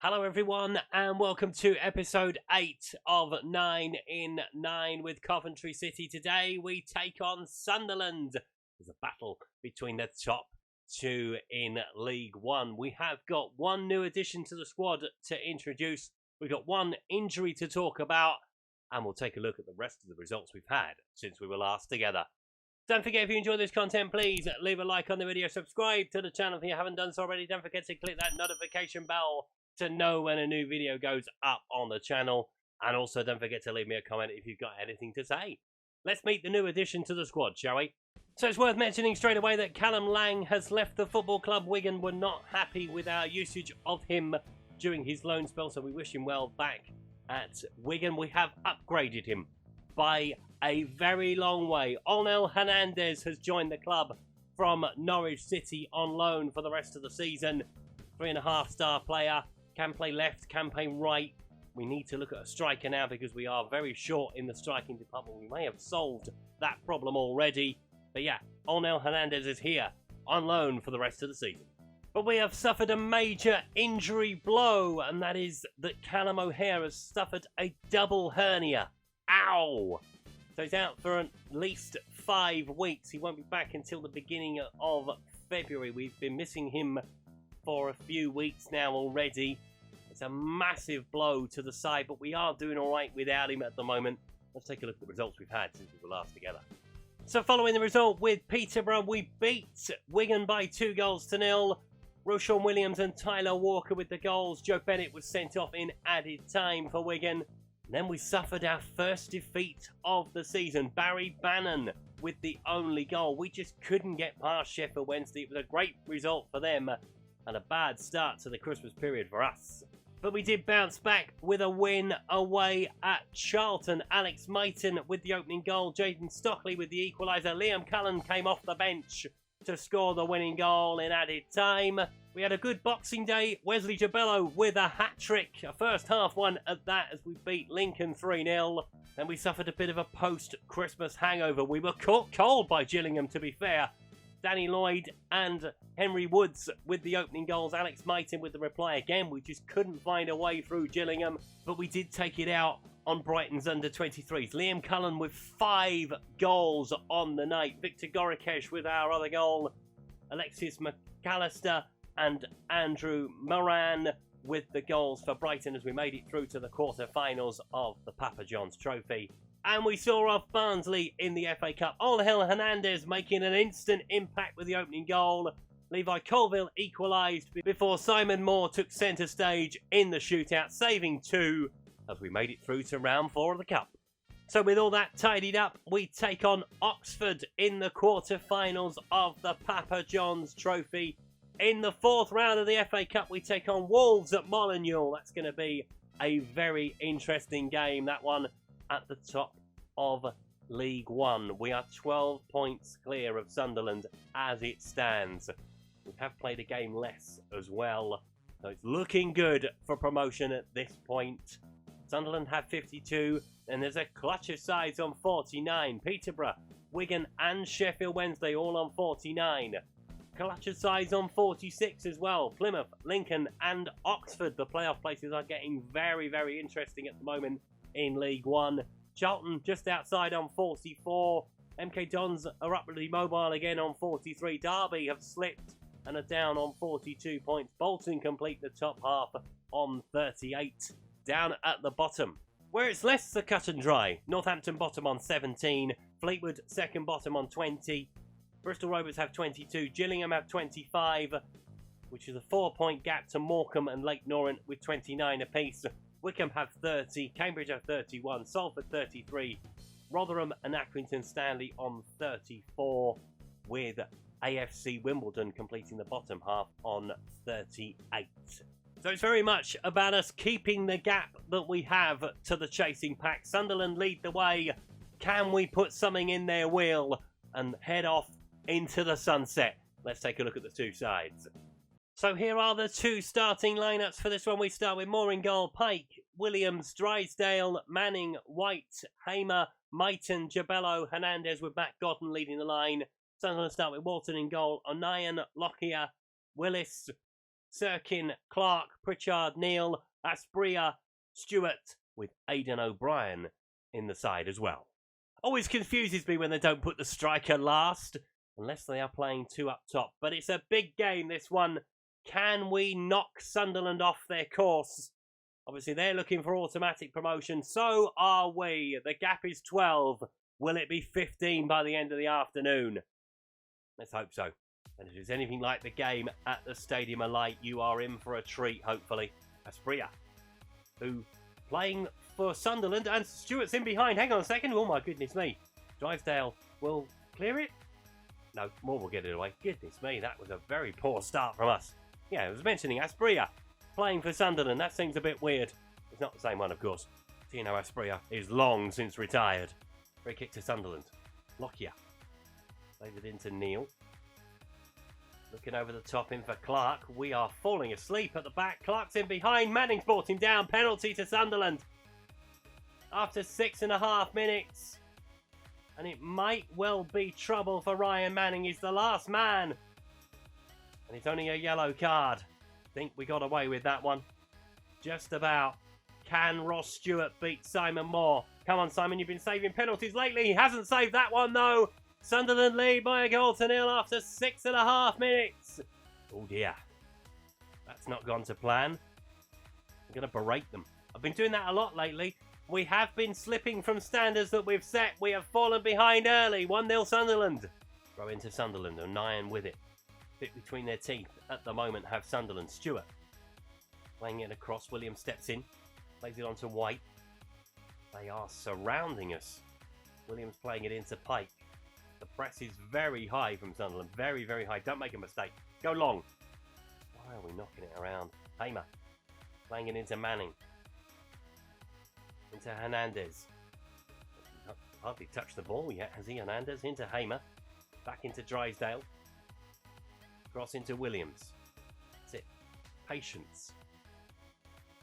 Hello everyone and welcome to episode 8 of 9 in 9 with Coventry City. Today we take on Sunderland. There's a battle between the top two in League One. We have got one new addition to the squad to introduce. We've got one injury to talk about and we'll take a look at the rest of the results we've had since we were last together. Don't forget, if you enjoy this content, please leave a like on the video, subscribe to the channel if you haven't done so already. Don't forget to click that notification bell to know when a new video goes up on the channel. And also don't forget to leave me a comment if you've got anything to say. Let's meet the new addition to the squad, shall we? So it's worth mentioning straight away that Callum Lang has left the football club. Wigan were not happy with our usage of him during his loan spell, so we wish him well back at Wigan. We have upgraded him by a very long way. Onel Hernandez has joined the club from Norwich City on loan for the rest of the season. 3.5-star player. Can play left, can play right. We need to look at a striker now because we are very short in the striking department. We may have solved that problem already. But yeah, Onel Hernandez is here on loan for the rest of the season. But we have suffered a major injury blow, and that is that Callum O'Hare has suffered a double hernia. Ow! So he's out for at least 5 weeks. He won't be back until the beginning of February. We've been missing him for a few weeks now already. It's a massive blow to the side, but we are doing all right without him at the moment. Let's take a look at the results we've had since we were last together. So following the result with Peterborough, we beat Wigan by 2-0. Roshan Williams and Tyler Walker with the goals. Joe Bennett was sent off in added time for Wigan. Then we suffered our first defeat of the season. Barry Bannon with the only goal. We just couldn't get past Sheffield Wednesday. It was a great result for them and a bad start to the Christmas period for us. But we did bounce back with a win away at Charlton. Alex Maiton with the opening goal. Jaden Stockley with the equaliser. Liam Cullen came off the bench to score the winning goal in added time. We had a good Boxing Day. Wesley Jabello with a hat-trick. A first half one at that as we beat Lincoln 3-0. Then we suffered a bit of a post-Christmas hangover. We were caught cold by Gillingham, to be fair. Danny Lloyd and Henry Woods with the opening goals. Alex Maiton with the reply again. We just couldn't find a way through Gillingham. But we did take it out on Brighton's under-23s. Liam Cullen with 5 goals on the night. Victor Gorikesh with our other goal. Alexis McAllister and Andrew Moran with the goals for Brighton as we made it through to the quarter-finals of the Papa John's Trophy. And we saw off Barnsley in the FA Cup. Onel Hernandez making an instant impact with the opening goal. Levi Colville equalised before Simon Moore took centre stage in the shootout, saving 2 as we made it through to round 4 of the Cup. So with all that tidied up, we take on Oxford in the quarter-finals of the Papa John's Trophy. In the 4th round of the FA Cup, we take on Wolves at Molineux. That's going to be a very interesting game, that one at the top of League One. We are 12 points clear of Sunderland as it stands. We have played a game less as well, so it's looking good for promotion at this point. Sunderland have 52, and there's a clutch of sides on 49. Peterborough, Wigan and Sheffield Wednesday all on 49. Clutch of sides on 46 as well. Plymouth, Lincoln and Oxford. The playoff places are getting very, very interesting at the moment in League One. Charlton just outside on 44. MK Dons are upwardly mobile again on 43. Derby have slipped and are down on 42 points. Bolton complete the top half on 38. Down at the bottom, where it's less cut and dry. Northampton bottom on 17. Fleetwood second bottom on 20. Bristol Rovers have 22. Gillingham have 25, which is a 4-point gap to Morecambe and Lake Norrent with 29 apiece. Wickham have 30. Cambridge have 31. Salford 33. Rotherham and Accrington Stanley on 34, with AFC Wimbledon completing the bottom half on 38. So it's very much about us keeping the gap that we have to the chasing pack. Sunderland lead the way. Can we put something in their wheel and head off into the sunset? Let's take a look at the two sides. So here are the two starting lineups for this one. We start with Moore in goal, Pike, Williams, Drysdale, Manning, White, Hamer, Maiton, Jabello, Hernandez with Matt Godden leading the line. Sunderland start with Walton in goal, O'Nien, Lockyer, Willis, Sirkin, Clark, Pritchard, Neil, Asprilla, Stewart, with Aidan O'Brien in the side as well. Always confuses me when they don't put the striker last, unless they are playing two up top. But it's a big game, this one. Can we knock Sunderland off their course? Obviously, they're looking for automatic promotion. So are we. The gap is 12. Will it be 15 by the end of the afternoon? Let's hope so. And if it's anything like the game at the Stadium of Light, you are in for a treat, hopefully. Asprilla, who playing for Sunderland, and Stewart's in behind. Hang on a second. Oh, my goodness me. Drysdale will clear it. No, Moore will get it away. Goodness me, that was a very poor start from us. Yeah, I was mentioning Asprilla playing for Sunderland. That seems a bit weird. It's not the same one, of course. Tino Asprilla is long since retired. Free kick to Sunderland. Lockyer. Plays it into Neil. Looking over the top in for Clark. We are falling asleep at the back. Clark's in behind. Manning's brought him down. Penalty to Sunderland. After 6.5 minutes. And it might well be trouble for Ryan Manning. He's the last man. And it's only a yellow card. Think we got away with that one. Just about. Can Ross Stewart beat Simon Moore? Come on, Simon, you've been saving penalties lately. He hasn't saved that one, though. Sunderland lead by a goal to nil after 6.5 minutes. Oh, dear. That's not gone to plan. I'm going to berate them. I've been doing that a lot lately. We have been slipping from standards that we've set. We have fallen behind early. 1-0 Sunderland. Throw into Sunderland and Nyan with it. Bit between their teeth at the moment have Sunderland. Stewart playing it across. Williams steps in. Plays it on to White. They are surrounding us. Williams playing it into Pike. The press is very high from Sunderland. Very, very high. Don't make a mistake. Go long. Why are we knocking it around? Hamer playing it into Manning. Into Hernandez. Hardly touched the ball yet, has he? Hernandez into Hamer. Back into Drysdale. Cross into Williams. That's it. Patience.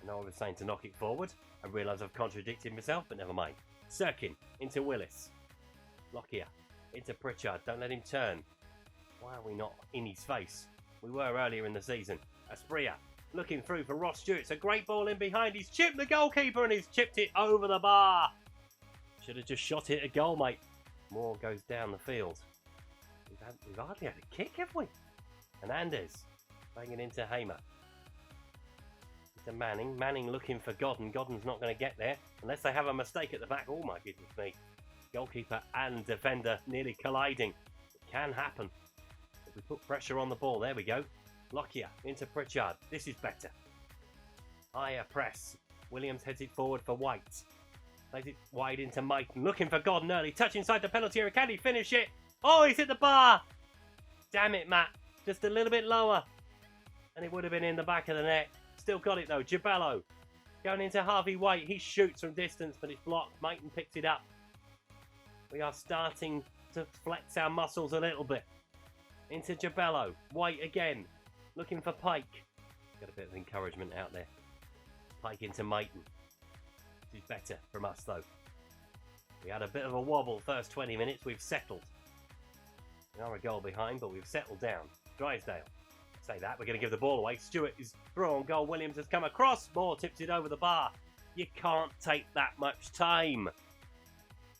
I know I was saying to knock it forward. I realise I've contradicted myself, but never mind. Sirkin into Willis. Lockyer into Pritchard. Don't let him turn. Why are we not in his face? We were earlier in the season. Asprilla looking through for Ross Stewart. It's a great ball in behind. He's chipped the goalkeeper and he's chipped it over the bar. Should have just shot it at goal, mate. Moore goes down the field. We've hardly had a kick, have we? Hernandez playing it into Hamer. Into Manning. Manning looking for Godden. Godden's not going to get there unless they have a mistake at the back. Oh, my goodness me. Goalkeeper and defender nearly colliding. It can happen. If we put pressure on the ball, there we go. Lockyer into Pritchard. This is better. Higher press. Williams heads it forward for White. Plays it wide into Maiton. Looking for Godden early. Touch inside the penalty area. Can he finish it? Oh, he's hit the bar. Damn it, Matt. Just a little bit lower. And it would have been in the back of the net. Still got it, though. Jabello going into Harvey White. He shoots from distance, but it's blocked. Maiton picks it up. We are starting to flex our muscles a little bit. Into Jabello. White again. Looking for Pike. Got a bit of encouragement out there. Pike into Maiton. This is better from us, though. We had a bit of a wobble first 20 minutes. We've settled. We are a goal behind, but we've settled down. Drysdale. Say that. We're going to give the ball away. Stewart is through on goal. Williams has come across. Moore tips it over the bar. You can't take that much time.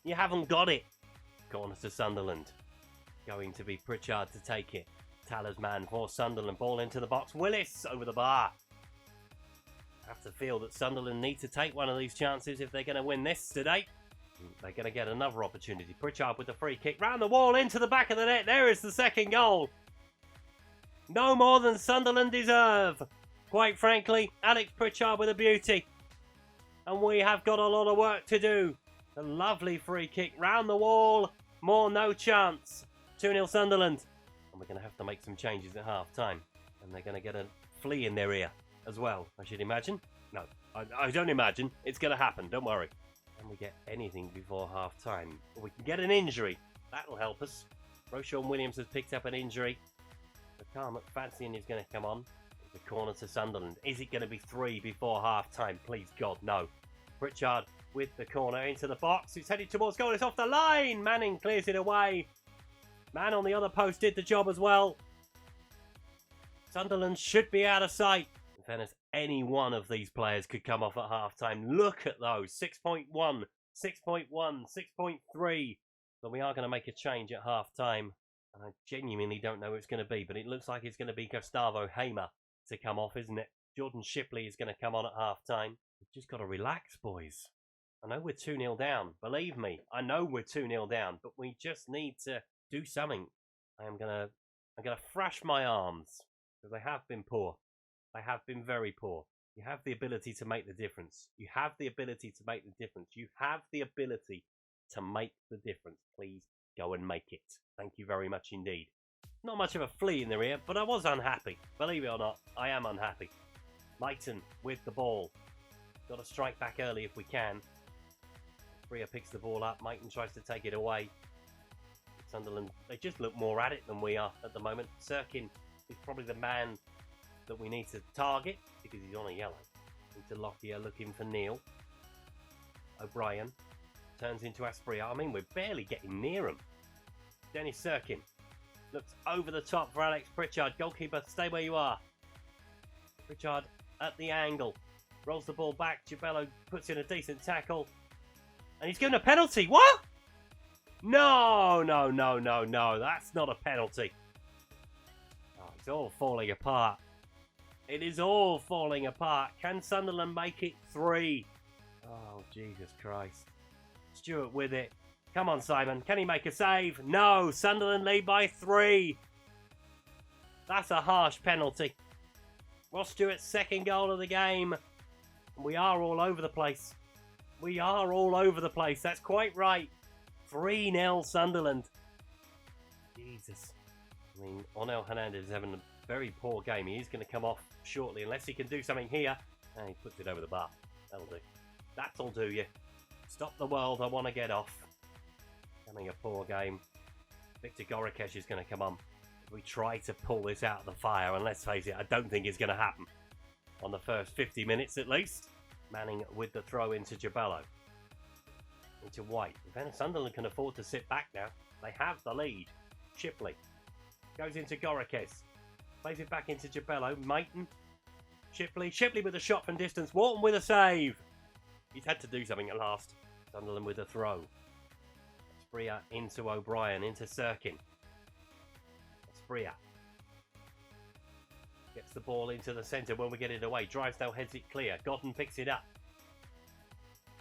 You haven't got it. Corner to Sunderland. Going to be Pritchard to take it. Talisman for Sunderland. Ball into the box. Willis over the bar. I have to feel that Sunderland need to take one of these chances if they're going to win this today. They're going to get another opportunity. Pritchard with the free kick. Round the wall into the back of the net. There is the second goal. No more than Sunderland deserve. Quite frankly, Alex Pritchard with a beauty. And we have got a lot of work to do. A lovely free kick round the wall. More no chance. 2-0 Sunderland. And we're going to have to make some changes at half time. And they're going to get a flea in their ear as well, I should imagine. No, I don't imagine. It's going to happen, don't worry. Can we get anything before half time? We can get an injury. That'll help us. Roshan Williams has picked up an injury. Carl McFadzean is going to come on. The corner to Sunderland. Is it going to be 3 before half time? Please God, no. Pritchard with the corner into the box. It's headed towards goal. It's off the line. Manning clears it away. Man on the other post did the job as well. Sunderland should be out of sight. In fairness, any one of these players could come off at half-time. Look at those. 6.1, 6.1, 6.3. But we are going to make a change at half-time. And I genuinely don't know who it's going to be. But it looks like it's going to be Gustavo Hamer to come off, isn't it? Jordan Shipley is going to come on at half-time. We've just got to relax, boys. I know we're 2-0 down. Believe me, I know we're 2-0 down. But we just need to do something. I'm gonna thrash my arms. Because they have been poor. They have been very poor. You have the ability to make the difference. You have the ability to make the difference. You have the ability to make the difference. Please go and make it. Thank you very much indeed. Not much of a flea in the rear, but I was unhappy. Believe it or not, I am unhappy. Leighton with the ball. Got to strike back early if we can. Freya picks the ball up. Leighton tries to take it away. Sunderland, they just look more at it than we are at the moment. Sirkin is probably the man that we need to target because he's on a yellow. Into Lockyer looking for Neil. O'Brien turns into Aspria. I mean, we're barely getting near him. Dennis Sirkin looks over the top for Alex Pritchard. Goalkeeper, stay where you are. Pritchard at the angle. Rolls the ball back. Gibello puts in a decent tackle. And he's given a penalty. What? No. That's not a penalty. Oh, it's all falling apart. It is all falling apart. Can Sunderland make it 3? Oh, Jesus Christ. Stewart with it. Come on, Simon. Can he make a save? No. Sunderland lead by 3. That's a harsh penalty. Ross Stewart's second goal of the game. We are all over the place. We are all over the place. That's quite right. 3-0 Sunderland. Jesus. I mean, Onel Hernandez is having a very poor game. He is going to come off shortly unless he can do something here. And he puts it over the bar. That'll do. That'll do you. Stop the world. I want to get off. Having a poor game. Victor Gorikesh is going to come on. We try to pull this out of the fire. And let's face it, I don't think it's going to happen. On the first 50 minutes at least. Manning with the throw into Gibello. Into White. If Sunderland can afford to sit back now, they have the lead. Shipley goes into Gorikes. Plays it back into Gibello. Maiton. Shipley with a shot from distance. Wharton with a save. He's had to do something at last. Sunderland with a throw. Spria into O'Brien. Into Sirkin. Spria gets the ball into the centre when we get it away. Drysdale heads it clear. Godden picks it up.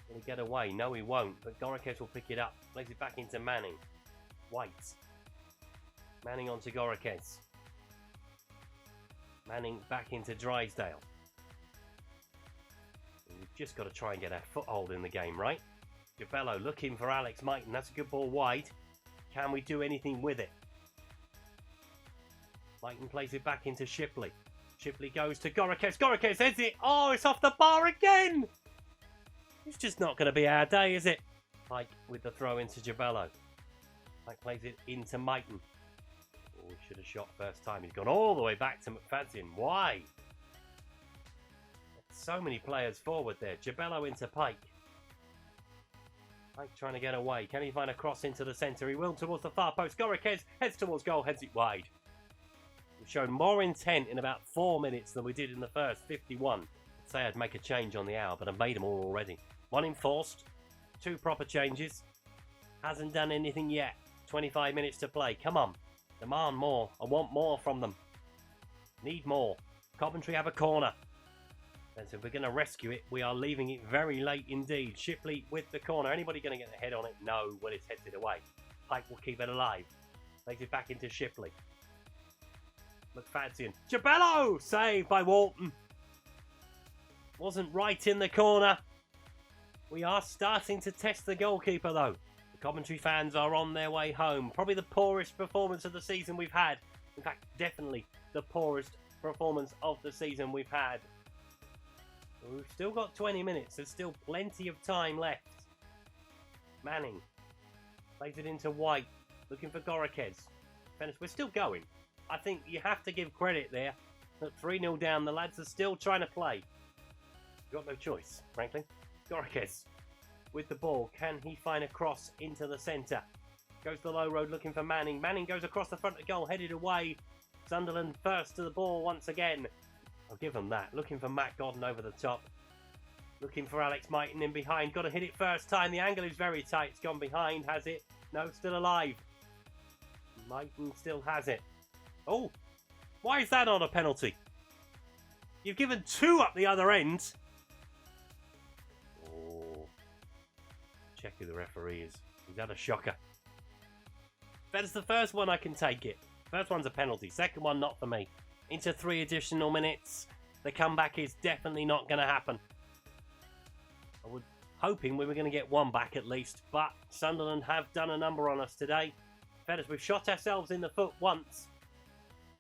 Will he get away? No, he won't. But Gorikes will pick it up. Plays it back into Manning. White. Manning onto Gorikes. Manning back into Drysdale. We've just got to try and get our foothold in the game, right? Gibello looking for Alex Maiton. That's a good ball wide. Can we do anything with it? Maiton plays it back into Shipley. Shipley goes to Gorikes. Gorikes heads it. Oh, it's off the bar again. It's just not going to be our day, is it? Pike with the throw into Gibello. Pike plays it into Maiton. Oh, he should have shot first time. He's gone all the way back to McFadzean. Why? So many players forward there. Gibello into Pike. Pike trying to get away. Can he find a cross into the centre? He will towards the far post. Gorikes heads towards goal, heads it wide. We've shown more intent in about 4 minutes than we did in the first 51. I'd say I'd make a change on the hour, but I've made them all already. 1 enforced, 2 proper changes. Hasn't done anything yet. 25 minutes to play. Come on. Demand more. I want more from them. Need more. Coventry have a corner. And so if we're going to rescue it, we are leaving it very late indeed. Shipley with the corner. Anybody going to get a head on it? No, well, it's headed away. Pike will keep it alive. Takes it back into Shipley. McFadzean. Gibello! Saved by Wharton. Wasn't right in the corner. We are starting to test the goalkeeper though. The Coventry fans are on their way home. Probably the poorest performance of the season we've had. In fact, definitely the poorest performance of the season we've had. We've still got 20 minutes. There's still plenty of time left. Manning plays it into White. Looking for Gorikes. We're still going. I think you have to give credit there. At 3-0 down, the lads are still trying to play. Got no choice, frankly. Gorikes with the ball. Can he find a cross into the centre? Goes the low road looking for Manning. Manning goes across the front of goal, headed away. Sunderland first to the ball once again. I'll give them that. Looking for Matt Godden over the top. Looking for Alex Mighton in behind. Got to hit it first time. The angle is very tight. It's gone behind. Has it? No, still alive. Mighton still has it. Oh, why is that not a penalty? You've given 2 up the other end. Oh, check who the referee is. He's had a shocker. If that's the first one, I can take it. First one's a penalty. Second one, not for me. Into 3 additional minutes. The comeback is definitely not going to happen. I was hoping we were going to get 1 back at least, but Sunderland have done a number on us today. Fellas, we've shot ourselves in the foot once,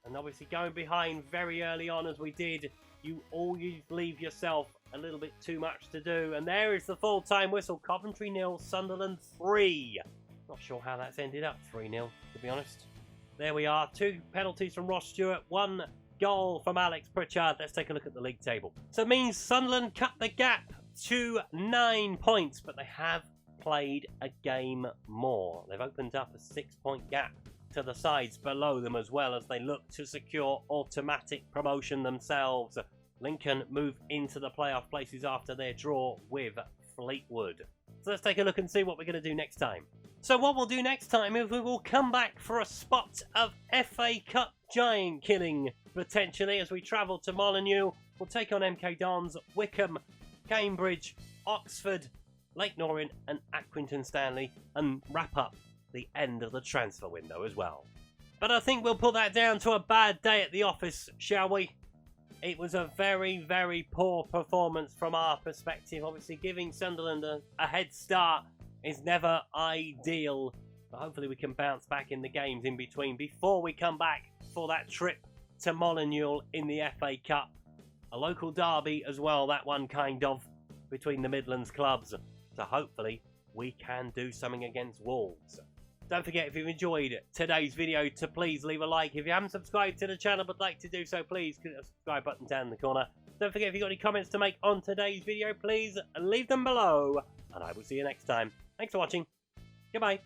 and obviously going behind very early on as we did, you always leave yourself a little bit too much to do. And there is the full-time whistle. Coventry 0, Sunderland 3. Not sure how that's ended up 3-0, to be honest. There we are. 2 penalties from Ross Stewart, 1 goal from Alex Pritchard. Let's take a look at the league table. So it means Sunderland cut the gap to 9 points, but they have played a game more. They've opened up a 6-point gap to the sides below them as well as they look to secure automatic promotion themselves. Lincoln move into the playoff places after their draw with Fleetwood. So let's take a look and see what we're going to do next time. So what we'll do next time is we will come back for a spot of FA Cup giant killing, potentially, as we travel to Molineux. We'll take on MK Dons, Wickham, Cambridge, Oxford, Lake Norrin and Accrington Stanley, and wrap up the end of the transfer window as well. But I think we'll put that down to a bad day at the office, shall we? It was a very, very poor performance from our perspective. Obviously, giving Sunderland a head start is never ideal, but hopefully we can bounce back in the games in between before we come back for that trip to Molineux in the FA Cup. A local derby as well, that one kind of, between the Midlands clubs. So hopefully we can do something against Wolves. Don't forget, if you've enjoyed today's video, to please leave a like. If you haven't subscribed to the channel but like to do so, please click the subscribe button down in the corner. Don't forget, if you've got any comments to make on today's video, please leave them below. And I will see you next time. Thanks for watching. Goodbye.